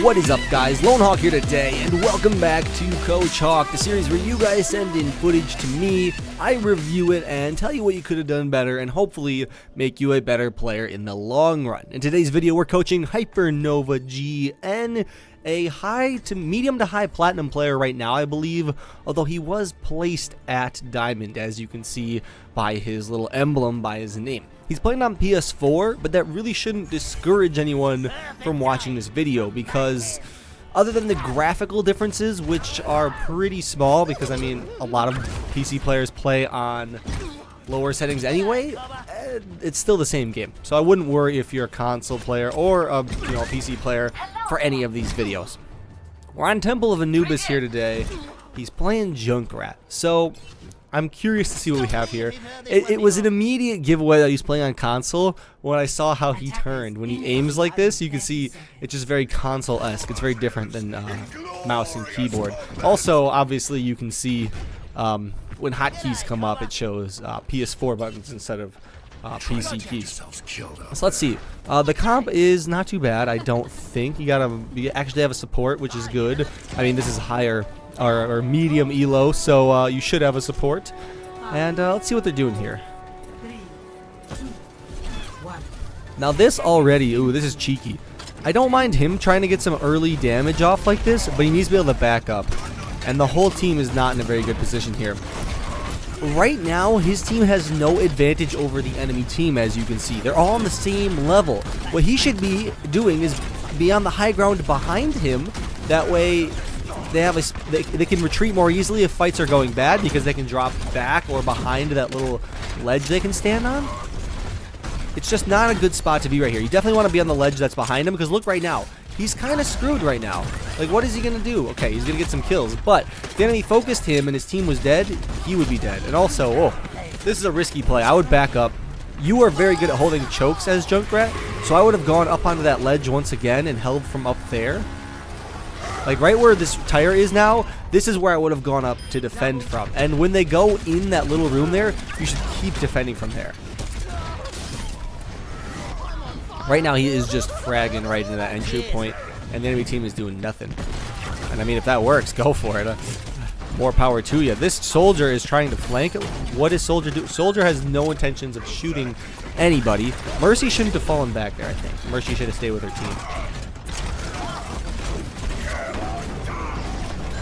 What is up, guys? Lone Hawk here today, and welcome back to Coach Hawk, the series where you guys send in footage to me, I review it, and tell you what you could have done better, and hopefully make you a better player in the long run. In today's video, we're coaching Hypernova GN, a high to medium to high platinum player right now, I believe, although he was placed at Diamond, as you can see by his little emblem by his name. He's playing on PS4, but that really shouldn't discourage anyone from watching this video, because other than the graphical differences, which are pretty small, because I mean a lot of PC players play on lower settings anyway, it's still the same game. So I wouldn't worry if you're a console player or a PC player for any of these videos. We're on Temple of Anubis here today. He's playing Junkrat. So I'm curious to see what we have here. It was an immediate giveaway that he's playing on console when I saw how he turned. When he aims like this, you can see it's just very console-esque. It's very different than mouse and keyboard. Also, obviously, you can see when hotkeys come up, it shows PS4 buttons instead of PC keys. So let's see. The comp is not too bad, I don't think. You actually have a support, which is good. I mean, this is higher or medium elo, so you should have a support. And let's see what they're doing here. Now this already, this is cheeky. I don't mind him trying to get some early damage off like this, but he needs to be able to back up. And the whole team is not in a very good position here. Right now, his team has no advantage over the enemy team, as you can see. They're all on the same level. What he should be doing is be on the high ground behind him. That way, they can retreat more easily if fights are going bad, because they can drop back or behind that little ledge they can stand on. It's just not a good spot to be right here. You definitely want to be on the ledge that's behind him, because look right now. He's kind of screwed right now. Like, what is he going to do? Okay, he's going to get some kills, but if the enemy focused him and his team was dead, he would be dead. And also, this is a risky play. I would back up. You are very good at holding chokes as Junkrat, so I would have gone up onto that ledge once again and held from up there. Like, right where this tire is now, this is where I would have gone up to defend from. And when they go in that little room there, you should keep defending from there. Right now, he is just fragging right into that entry point, and the enemy team is doing nothing. And I mean, if that works, go for it. More power to you. This soldier is trying to flank. What does Soldier do? Soldier has no intentions of shooting anybody. Mercy shouldn't have fallen back there, I think. Mercy should have stayed with her team.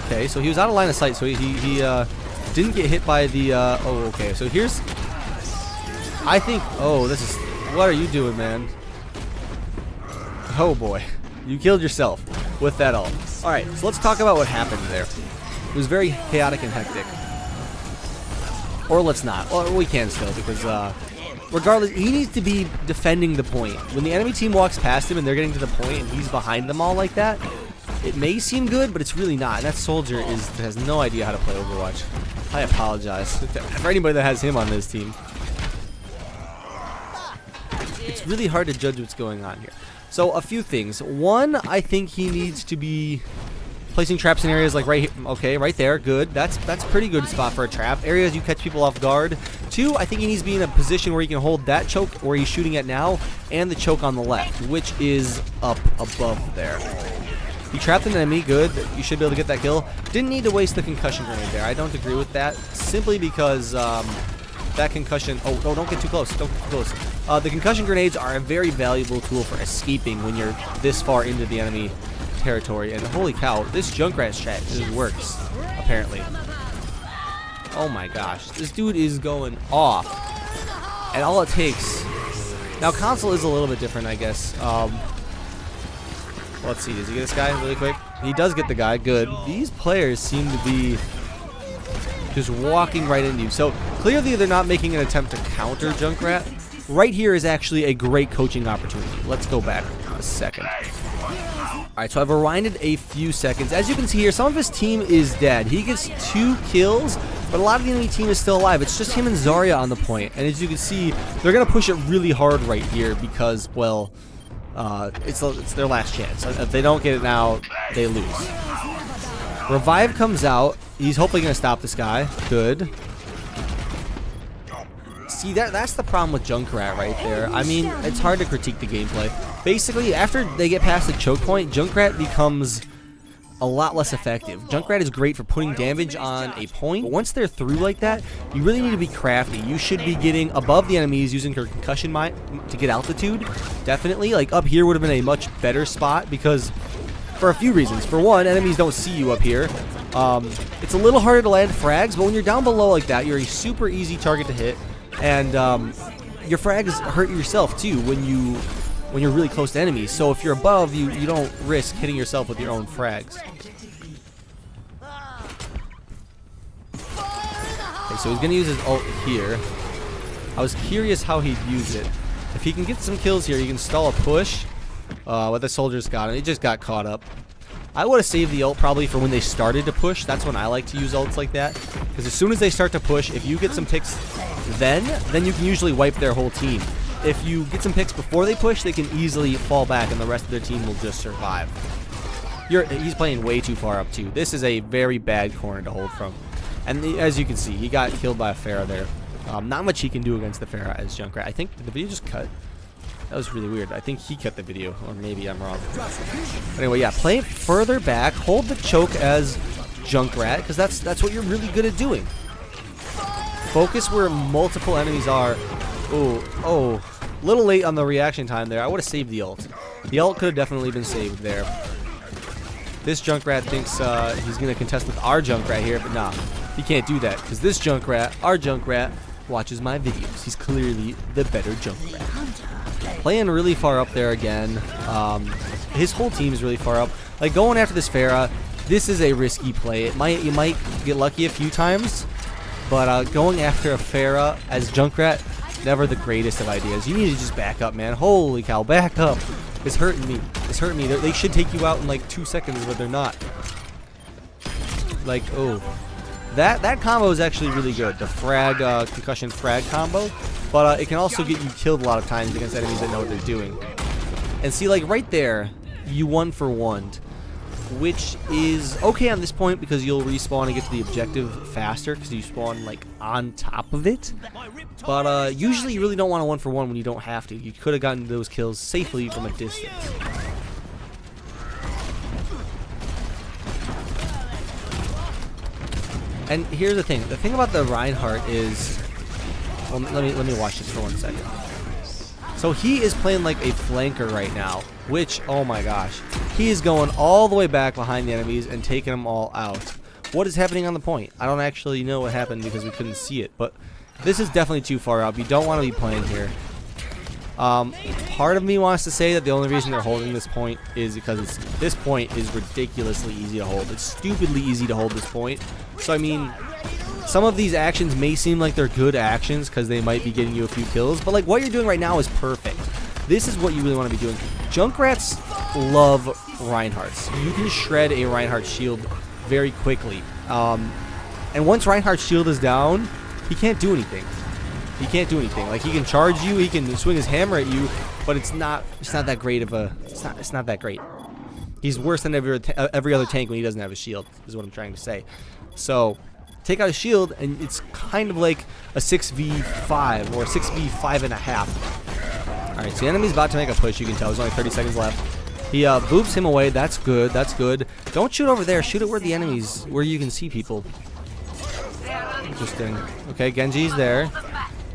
Okay, so he was out of line of sight, so he didn't get hit by the, okay. So here's, I think, this is, what are you doing, man? Oh boy, you killed yourself with that ult. Alright, so let's talk about what happened there. It was very chaotic and hectic. Or let's not. Or we can still, because regardless, he needs to be defending the point. When the enemy team walks past him and they're getting to the point and he's behind them all like that, it may seem good, but it's really not. And that soldier has no idea how to play Overwatch. I apologize for anybody that has him on this team. It's really hard to judge what's going on here. So a few things. One, I think he needs to be placing traps in areas like right here. Okay, right there. Good. That's pretty good spot for a trap. Areas you catch people off guard. Two, I think he needs to be in a position where he can hold that choke where he's shooting at now and the choke on the left, which is up above there. He trapped an enemy. Good. You should be able to get that kill. Didn't need to waste the concussion grenade there. I don't agree with that, simply because that concussion, don't get too close, don't get too close. The concussion grenades are a very valuable tool for escaping when you're this far into the enemy territory, and holy cow, this Junkrat strat just works, apparently. Oh my gosh, this dude is going off, and all it takes, now console is a little bit different, I guess. Let's see, does he get this guy really quick? He does get the guy, good. These players seem to be just walking right into you. So clearly they're not making an attempt to counter Junkrat. Right here is actually a great coaching opportunity. Let's go back a second. Alright, so I've rewinded a few seconds. As you can see here, some of his team is dead. He gets 2 kills, but a lot of the enemy team is still alive. It's just him and Zarya on the point. And as you can see, they're going to push it really hard right here because, well, it's their last chance. If they don't get it now, they lose. Revive comes out. He's hopefully going to stop this guy. Good. See, that's the problem with Junkrat right there. I mean, it's hard to critique the gameplay. Basically, after they get past the choke point, Junkrat becomes a lot less effective. Junkrat is great for putting damage on a point, but once they're through like that, you really need to be crafty. You should be getting above the enemies using her concussion mine to get altitude. Definitely, like up here would have been a much better spot because for a few reasons. For one, enemies don't see you up here. It's a little harder to land frags, but when you're down below like that, you're a super easy target to hit, and your frags hurt yourself too when you're really close to enemies. So if you're above, you don't risk hitting yourself with your own frags. Okay, so he's gonna use his ult here. I was curious how he'd use it. If he can get some kills here, he can stall a push. But the soldiers got him. He just got caught up. I would have saved the ult probably for when they started to push. That's when I like to use ults like that. Because as soon as they start to push, if you get some picks then you can usually wipe their whole team. If you get some picks before they push, they can easily fall back and the rest of their team will just survive. He's playing way too far up too. This is a very bad corner to hold from. And as you can see, he got killed by a Pharah there. Not much he can do against the Pharah as Junkrat. I think, did the video just cut? That was really weird. I think he cut the video, or maybe I'm wrong. But anyway, yeah, play further back, hold the choke as Junkrat, because that's what you're really good at doing. Focus where multiple enemies are. Oh, little late on the reaction time there. I would have saved the ult. The ult could have definitely been saved there. This Junkrat thinks he's going to contest with our Junkrat here, but nah, he can't do that, because this Junkrat, our Junkrat, watches my videos. He's clearly the better Junkrat. Playing really far up there again. His whole team is really far up. Like going after this Pharah, this is a risky play. You might get lucky a few times, but going after a Pharah as Junkrat, never the greatest of ideas. You need to just back up, man. Holy cow, back up. It's hurting me. It's hurting me. They should take you out in like 2 seconds, but they're not. Like, oh. That combo is actually really good. The frag, concussion frag combo. But it can also get you killed a lot of times against enemies that know what they're doing. And see, like right there, you 1-for-1'd, which is okay on this point because you'll respawn and get to the objective faster because you spawn like on top of it. But usually you really don't want to 1-for-1 when you don't have to. You could have gotten those kills safely from a distance. And here's the thing. The thing about the Reinhardt is, well, let me watch this for 1 second. So he is playing like a flanker right now, which, oh my gosh, he is going all the way back behind the enemies and taking them all out. What is happening on the point? I don't actually know what happened because we couldn't see it, but this is definitely too far up. You don't want to be playing here. Part of me wants to say that the only reason they're holding this point is because this point is ridiculously easy to hold. It's stupidly easy to hold this point. So I mean, some of these actions may seem like they're good actions because they might be getting you a few kills, but like what you're doing right now is perfect. This is what you really want to be doing. Junkrats love Reinhardts. You can shred a Reinhardt shield very quickly. And once Reinhardt's shield is down, he can't do anything. He can't do anything. Like he can charge you, he can swing his hammer at you, but it's not that great of a. It's not that great. He's worse than every other tank when he doesn't have a shield. Is what I'm trying to say. So take out a shield, and it's kind of like a 6v5 or 6v5.5. All right, so the enemy's about to make a push. You can tell there's only 30 seconds left. He boops him away. That's good. That's good. Don't shoot over there. Shoot it where the enemies, where you can see people. Interesting. Okay, Genji's there.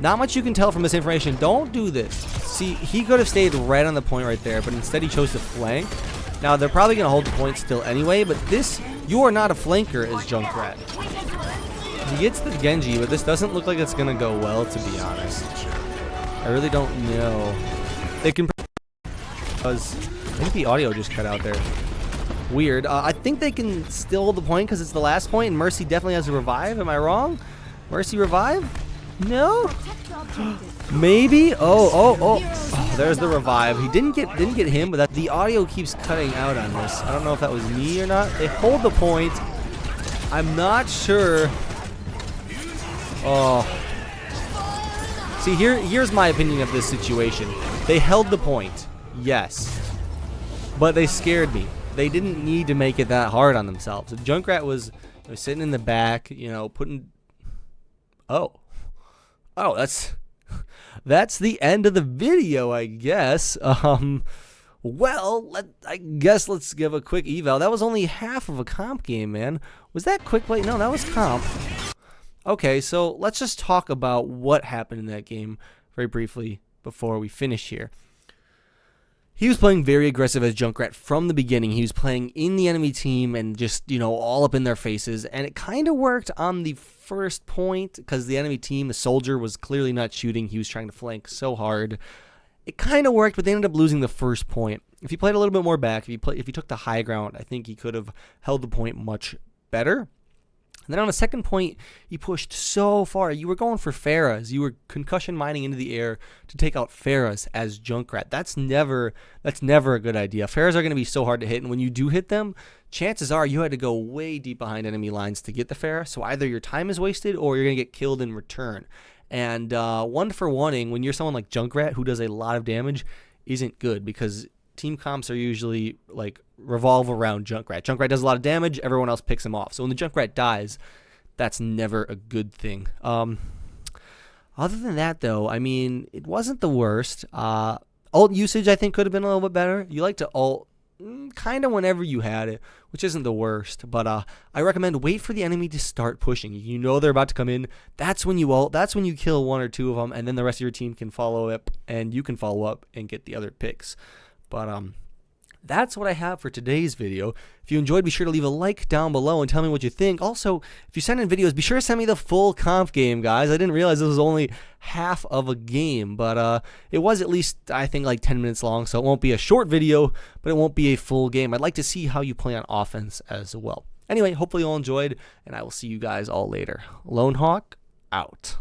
Not much you can tell from this information. Don't do this. See, he could have stayed right on the point right there, but instead he chose to flank. Now, they're probably going to hold the point still anyway, but this, you are not a flanker as Junkrat. He gets the Genji, but this doesn't look like it's going to go well, to be honest. I really don't know. They can... Because I think the audio just cut out there. Weird. I think they can still hold the point because it's the last point, and Mercy definitely has a revive. Am I wrong? Mercy revive? No? Maybe? Oh, there's the revive. He didn't get him, but the audio keeps cutting out on this. I don't know if that was me or not. They hold the point. I'm not sure. Oh. See, here's my opinion of this situation. They held the point. Yes. But they scared me. They didn't need to make it that hard on themselves. Junkrat was sitting in the back, putting... Oh, that's the end of the video, I guess. Well, I guess let's give a quick eval. That was only half of a comp game, man. Was that quick play? No, that was comp. Okay, so let's just talk about what happened in that game very briefly before we finish here. He was playing very aggressive as Junkrat from the beginning. He was playing in the enemy team and just, all up in their faces. And it kind of worked on the first point because the enemy team, the soldier, was clearly not shooting. He was trying to flank so hard. It kind of worked, but they ended up losing the first point. If he played a little bit more back, if he took the high ground, I think he could have held the point much better. And then on the second point, he pushed so far. You were going for Pharahs. You were concussion mining into the air to take out Pharahs as Junkrat. That's never a good idea. Pharahs are going to be so hard to hit, and when you do hit them, chances are you had to go way deep behind enemy lines to get the Pharah. So either your time is wasted or you're going to get killed in return. And one-for-oneing, when you're someone like Junkrat who does a lot of damage, isn't good because team comps are usually revolve around Junkrat. Junkrat does a lot of damage, everyone else picks him off. So when the Junkrat dies, that's never a good thing. Other than that, though, I mean, it wasn't the worst. Ult usage, I think, could have been a little bit better. You like to ult kind of whenever you had it, which isn't the worst. But I recommend wait for the enemy to start pushing. You know they're about to come in. That's when you ult. That's when you kill one or two of them, and then the rest of your team can follow up, and you can follow up and get the other picks. But that's what I have for today's video. If you enjoyed, be sure to leave a like down below and tell me what you think. Also, if you send in videos, be sure to send me the full comp game, guys. I didn't realize this was only half of a game, but it was at least, I think, 10 minutes long, so it won't be a short video, but it won't be a full game. I'd like to see how you play on offense as well. Anyway, hopefully you all enjoyed, and I will see you guys all later. Lone Hawk, out.